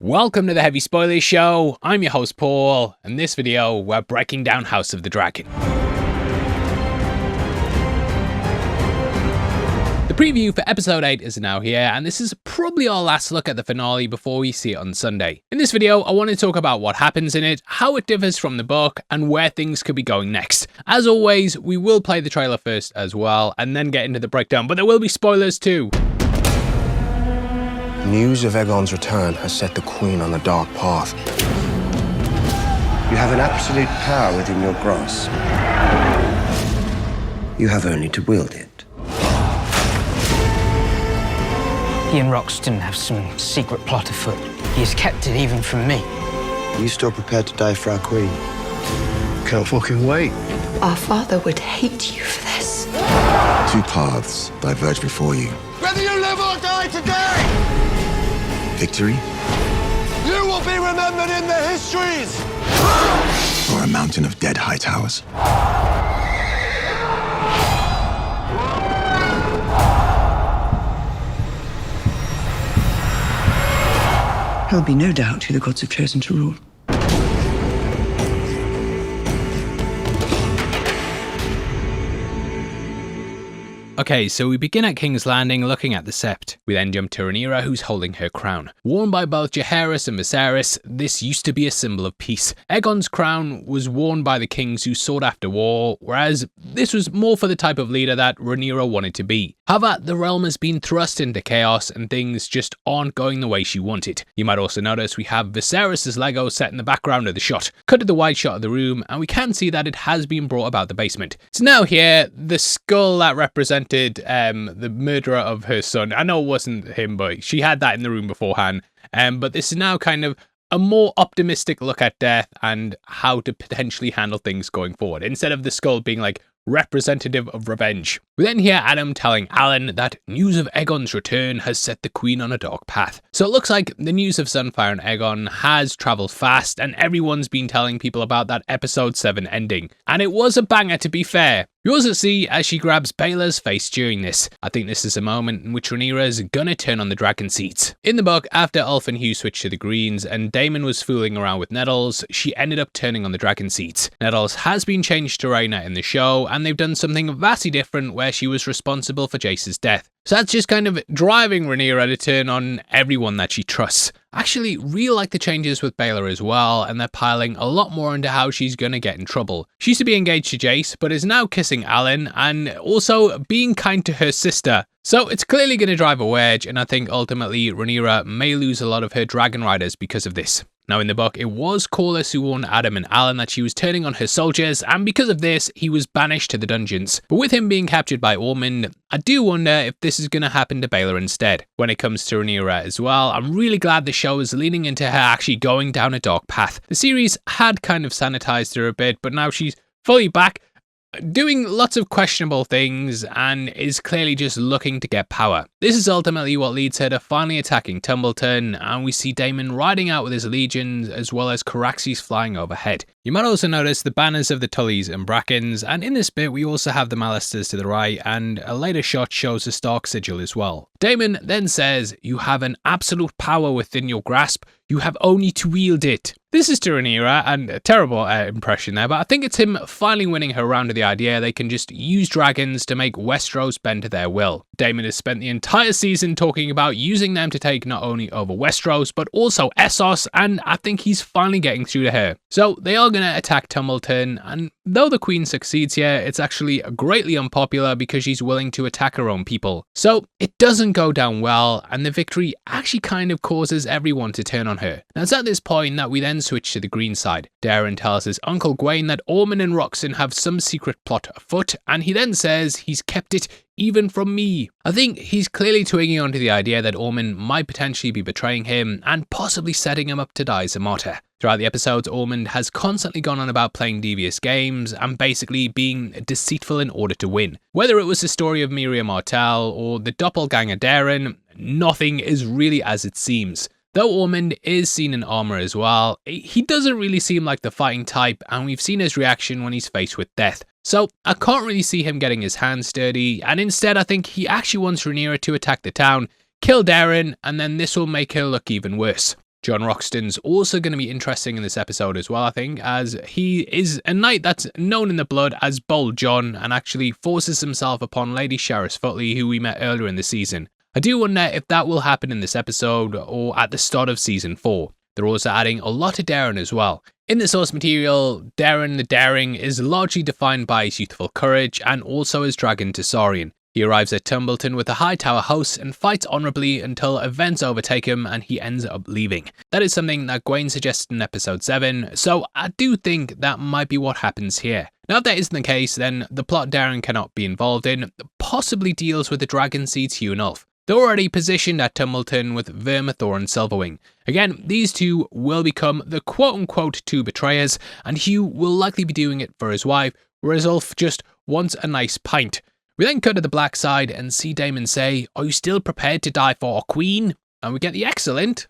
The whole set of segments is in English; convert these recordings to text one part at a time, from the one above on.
Welcome to the Heavy Spoilers Show. I'm your host Paul, and in this video we're breaking down House of the Dragon. The preview for episode 8 is now here, and this is probably our last look at the finale before we see it on Sunday. In this video, I want to talk about what happens in it, how it differs from the book, and where things could be going next. As always, we will play the trailer first as well, and then get into the breakdown, but there will be spoilers too. News of Aegon's return has set the Queen on a dark path. You have an absolute power within your grasp. You have only to wield it. He and Roxton have some secret plot afoot. He has kept it even from me. Are you still prepared to die for our Queen? Can't fucking wait. Our father would hate you for this. Two paths diverge before you. Whether you live or die today, Victory, you will be remembered in the histories! or a mountain of dead Hightowers. There'll be no doubt who the gods have chosen to rule. Okay, so we begin at King's Landing looking at the Sept. We then jump to Rhaenyra, who's holding her crown. Worn by both Jaehaerys and Viserys, this used to be a symbol of peace. Aegon's crown was worn by the kings who sought after war, whereas this was more for the type of leader that Rhaenyra wanted to be. However, the realm has been thrust into chaos and things just aren't going the way she wanted. You might also notice we have Viserys' Lego set in the background of the shot. Cut to the wide shot of the room, and we can see that it has been brought about the basement. So now here, the skull that represents the murderer of her son. I know it wasn't him, but she had that in the room beforehand. But this is now kind of a more optimistic look at death and how to potentially handle things going forward, instead of the skull being like representative of revenge. We then hear Adam telling Alan that news of Aegon's return has set the Queen on a dark path. So it looks like the news of Sunfire and Aegon has travelled fast, and everyone's been telling people about that episode 7 ending. And it was a banger, to be fair. We also see as she grabs Baela's face during this. I think this is a moment in which Rhaenyra is gonna turn on the dragon seats. In the book, after Ulf and Hugh switched to the Greens and Daemon was fooling around with Nettles, she ended up turning on the dragon seats. Nettles has been changed to Rhaena in the show, and they've done something vastly different where she was responsible for Jace's death. So that's just kind of driving Rhaenyra to turn on everyone that she trusts. I actually really like the changes with Baela as well, and they're piling a lot more into how she's gonna get in trouble. She used to be engaged to Jace, but is now kissing Alan and also being kind to her sister. So it's clearly going to drive a wedge, and I think ultimately Rhaenyra may lose a lot of her dragon riders because of this. Now in the book, it was Corlys who warned Adam and Alan that she was turning on her soldiers, and because of this, he was banished to the dungeons. But with him being captured by Ormund, I do wonder if this is going to happen to Baela instead. When it comes to Rhaenyra as well, I'm really glad the show is leaning into her actually going down a dark path. The series had kind of sanitized her a bit, but now she's fully back, doing lots of questionable things, and is clearly just looking to get power. This is ultimately what leads her to finally attacking Tumbleton, and we see Daemon riding out with his legions as well as Caraxes flying overhead. You might also notice the banners of the Tullys and Brackens, and in this bit we also have the Mallisters to the right, and a later shot shows the Stark sigil as well. Daemon then says, "You have an absolute power within your grasp, you have only to wield it." This is to Rhaenyra, and a terrible impression there, but I think it's him finally winning her around to the idea they can just use dragons to make Westeros bend to their will. Daemon has spent the entire season talking about using them to take not only over Westeros, but also Essos, and I think he's finally getting through to her. So they are going to attack Tumbleton, and though the Queen succeeds here, it's actually greatly unpopular because she's willing to attack her own people. So it doesn't go down well, and the victory actually kind of causes everyone to turn on her. Now it's at this point that we then switch to the green side. Daeron tells his Uncle Gwaine that Ormund and Roxton have some secret plot afoot, and he then says he's kept it even from me. I think he's clearly twigging onto the idea that Ormund might potentially be betraying him and possibly setting him up to die as a martyr. Throughout the episodes, Ormund has constantly gone on about playing devious games and basically being deceitful in order to win. Whether it was the story of Miriam Martell or the doppelganger Daeron, nothing is really as it seems. Though Ormund is seen in armor as well, he doesn't really seem like the fighting type, and we've seen his reaction when he's faced with death. So I can't really see him getting his hands dirty, and instead I think he actually wants Rhaenyra to attack the town, kill Daeron, and then this will make her look even worse. Jon Roxton's also going to be interesting in this episode as well, I think, as he is a knight that's known in the blood as Bold Jon and actually forces himself upon Lady Sharys Fotley, who we met earlier in the season. I do wonder if that will happen in this episode or at the start of season 4. They're also adding a lot to Daeron as well. In the source material, Daeron the Daring is largely defined by his youthful courage and also his dragon Targaryen. He arrives at Tumbleton with the Hightower house and fights honourably until events overtake him and he ends up leaving. That is something that Gwaine suggested in episode 7, so I do think that might be what happens here. Now if that isn't the case, then the plot Daeron cannot be involved in possibly deals with the dragon seeds Hugh and Ulf. They're already positioned at Tumbleton with Vermithor and Silverwing. Again, these two will become the quote-unquote two betrayers, and Hugh will likely be doing it for his wife, whereas Ulf just wants a nice pint. We then cut to the black side and see Daemon say, "Are you still prepared to die for a queen?" And we get the excellent,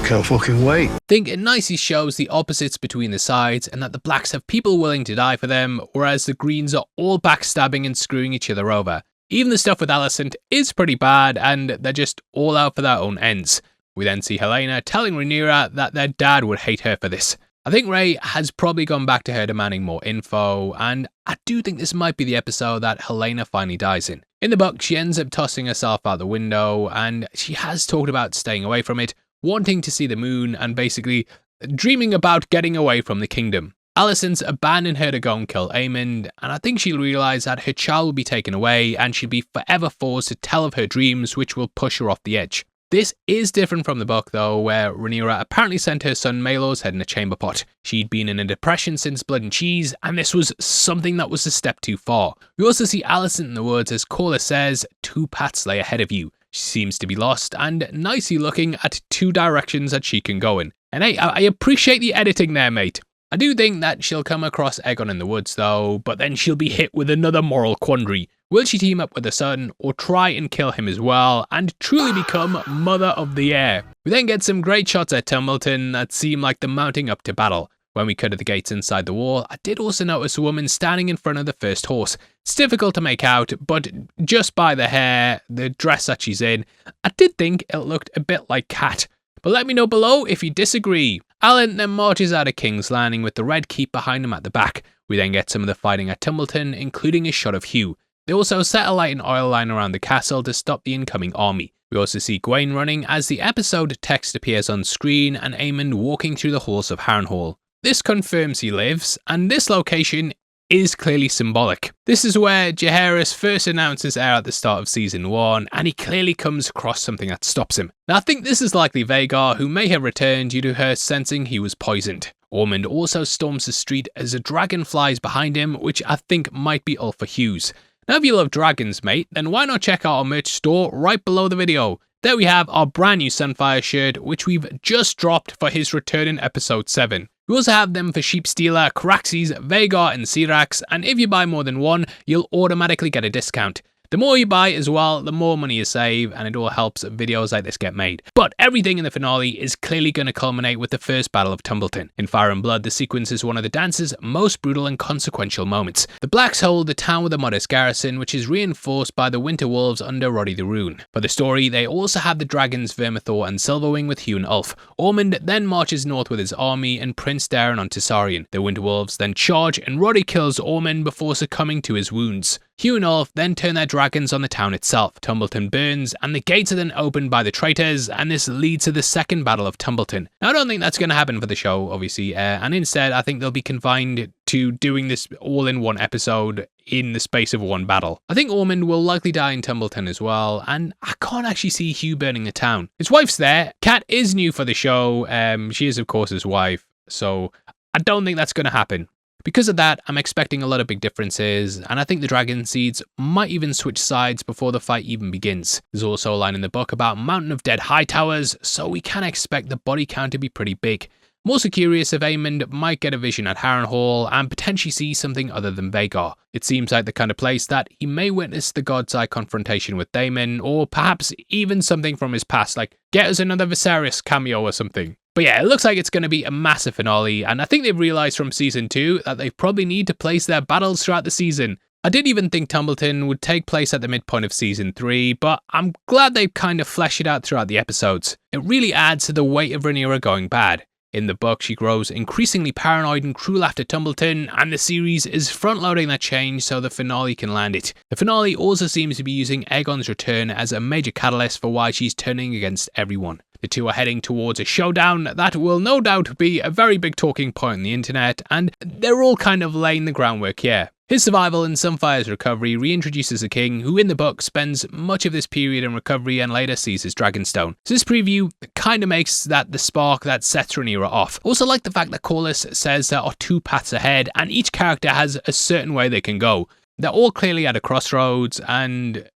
Can't fucking wait. I think it nicely shows the opposites between the sides and that the blacks have people willing to die for them, whereas the greens are all backstabbing and screwing each other over. Even the stuff with Alicent is pretty bad and they're just all out for their own ends. We then see Helaena telling Rhaenyra that their dad would hate her for this. I think Rhae has probably gone back to her demanding more info, and I do think this might be the episode that Helaena finally dies in. In the book, she ends up tossing herself out the window, and she has talked about staying away from it, wanting to see the moon, and basically dreaming about getting away from the kingdom. Alicent's abandoned her to go and kill Aemond, and I think she'll realise that her child will be taken away, and she'll be forever forced to tell of her dreams, which will push her off the edge. This is different from the book though, where Rhaenyra apparently sent her son Maelor's head in a chamber pot. She'd been in a depression since Blood and Cheese, and this was something that was a step too far. We also see Alicent in the woods as Corlys says, 2 paths lay ahead of you. She seems to be lost and nicely looking at 2 directions that she can go in. And hey, I appreciate the editing there, mate. I do think that she'll come across Aegon in the woods though, but then she'll be hit with another moral quandary. Will she team up with her son, or try and kill him as well, and truly become Mother of the Air? We then get some great shots at Tumbleton that seem like they're mounting up to battle. When we cut to the gates inside the wall, I did also notice a woman standing in front of the first horse. It's difficult to make out, but just by the hair, the dress that she's in, I did think it looked a bit like Cat. But let me know below if you disagree. Alan then marches out of King's Landing with the Red Keep behind him at the back. We then get some of the fighting at Tumbleton, including a shot of Hugh. They also set a light and oil line around the castle to stop the incoming army. We also see Gwaine running as the episode text appears on screen and Aemond walking through the halls of Harrenhal. This confirms he lives, and this location is clearly symbolic. This is where Jaehaerys first announces heir at the start of season 1, and he clearly comes across something that stops him. Now I think this is likely Vhagar, who may have returned due to her sensing he was poisoned. Ormond also storms the street as a dragon flies behind him, which I think might be Ulfa Hughes. Now if you love dragons, mate, then why not check out our merch store right below the video. There we have our brand new Sunfire shirt, which we've just dropped for his return in episode 7. We also have them for Sheepstealer, Caraxes, Vhagar and Syrax, and if you buy more than one, you'll automatically get a discount. The more you buy as well, the more money you save, and it all helps videos like this get made. But everything in the finale is clearly going to culminate with the first Battle of Tumbleton. In Fire and Blood, the sequence is one of the dance's most brutal and consequential moments. The Blacks hold the town with a modest garrison, which is reinforced by the Winter Wolves under Roddy the Rune. For the story, they also have the dragons Vermithor and Silverwing with Hugh and Ulf. Ormond then marches north with his army and Prince Daeron on Targaryen. The Winter Wolves then charge and Roddy kills Ormond before succumbing to his wounds. Hugh and Ulf then turn their dragons on the town itself. Tumbleton burns, and the gates are then opened by the traitors, and this leads to the second Battle of Tumbleton. Now, I don't think that's going to happen for the show, obviously, and instead, I think they'll be confined to doing this all in one episode in the space of one battle. I think Ormond will likely die in Tumbleton as well, and I can't actually see Hugh burning the town. His wife's there. Kat is new for the show. She is, of course, his wife, so I don't think that's going to happen. Because of that, I'm expecting a lot of big differences, and I think the dragon seeds might even switch sides before the fight even begins. There's also a line in the book about Mountain of Dead Hightowers, so we can expect the body count to be pretty big. I'm also curious if Aemond might get a vision at Harrenhal and potentially see something other than Vhagar. It seems like the kind of place that he may witness the God's Eye confrontation with Daemon, or perhaps even something from his past, like get us another Viserys cameo or something. But yeah, it looks like it's going to be a massive finale, and I think they've realised from season 2 that they probably need to place their battles throughout the season. I did even think Tumbleton would take place at the midpoint of season 3, but I'm glad they've kind of fleshed it out throughout the episodes. It really adds to the weight of Rhaenyra going bad. In the book, she grows increasingly paranoid and cruel after Tumbleton, and the series is front-loading that change so the finale can land it. The finale also seems to be using Aegon's return as a major catalyst for why she's turning against everyone. The two are heading towards a showdown that will no doubt be a very big talking point on the internet, and they're all kind of laying the groundwork here. His survival and Sunfire's recovery reintroduces a king who in the book spends much of this period in recovery and later sees his Dragonstone. So this preview kind of makes that the spark that sets Rhaenyra off. Also like the fact that Corlys says there are 2 paths ahead and each character has a certain way they can go. They're all clearly at a crossroads and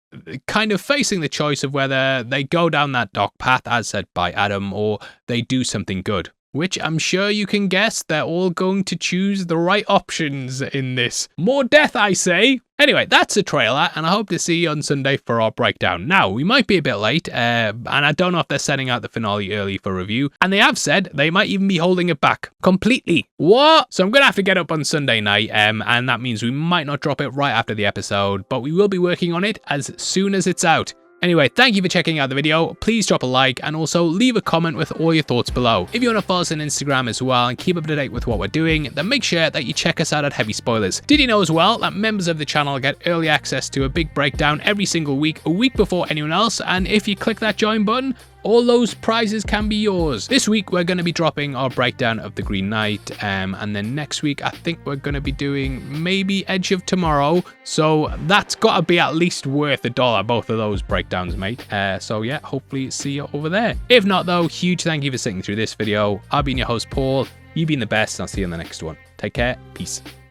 kind of facing the choice of whether they go down that dark path as said by Adam or they do something good. Which I'm sure you can guess they're all going to choose the right options in this. More death, I say! Anyway, that's the trailer, and I hope to see you on Sunday for our breakdown. Now, we might be a bit late, and I don't know if they're sending out the finale early for review, and they have said they might even be holding it back completely. What? So I'm going to have to get up on Sunday night, and that means we might not drop it right after the episode, but we will be working on it as soon as it's out. Anyway, thank you for checking out the video. Please drop a like and also leave a comment with all your thoughts below. If you want to follow us on Instagram as well and keep up to date with what we're doing, then make sure that you check us out at Heavy Spoilers. Did you know as well that members of the channel get early access to a big breakdown every single week, a week before anyone else, and if you click that join button, all those prizes can be yours. This week we're going to be dropping our breakdown of the Green Knight, and then next week I think we're going to be doing maybe Edge of Tomorrow, so that's got to be at least worth $1, both of those breakdowns, mate. So yeah, hopefully see you over there. If not though, huge thank you for sitting through this video. I've been your host Paul, you've been the best, and I'll see you in the next one. Take care, peace.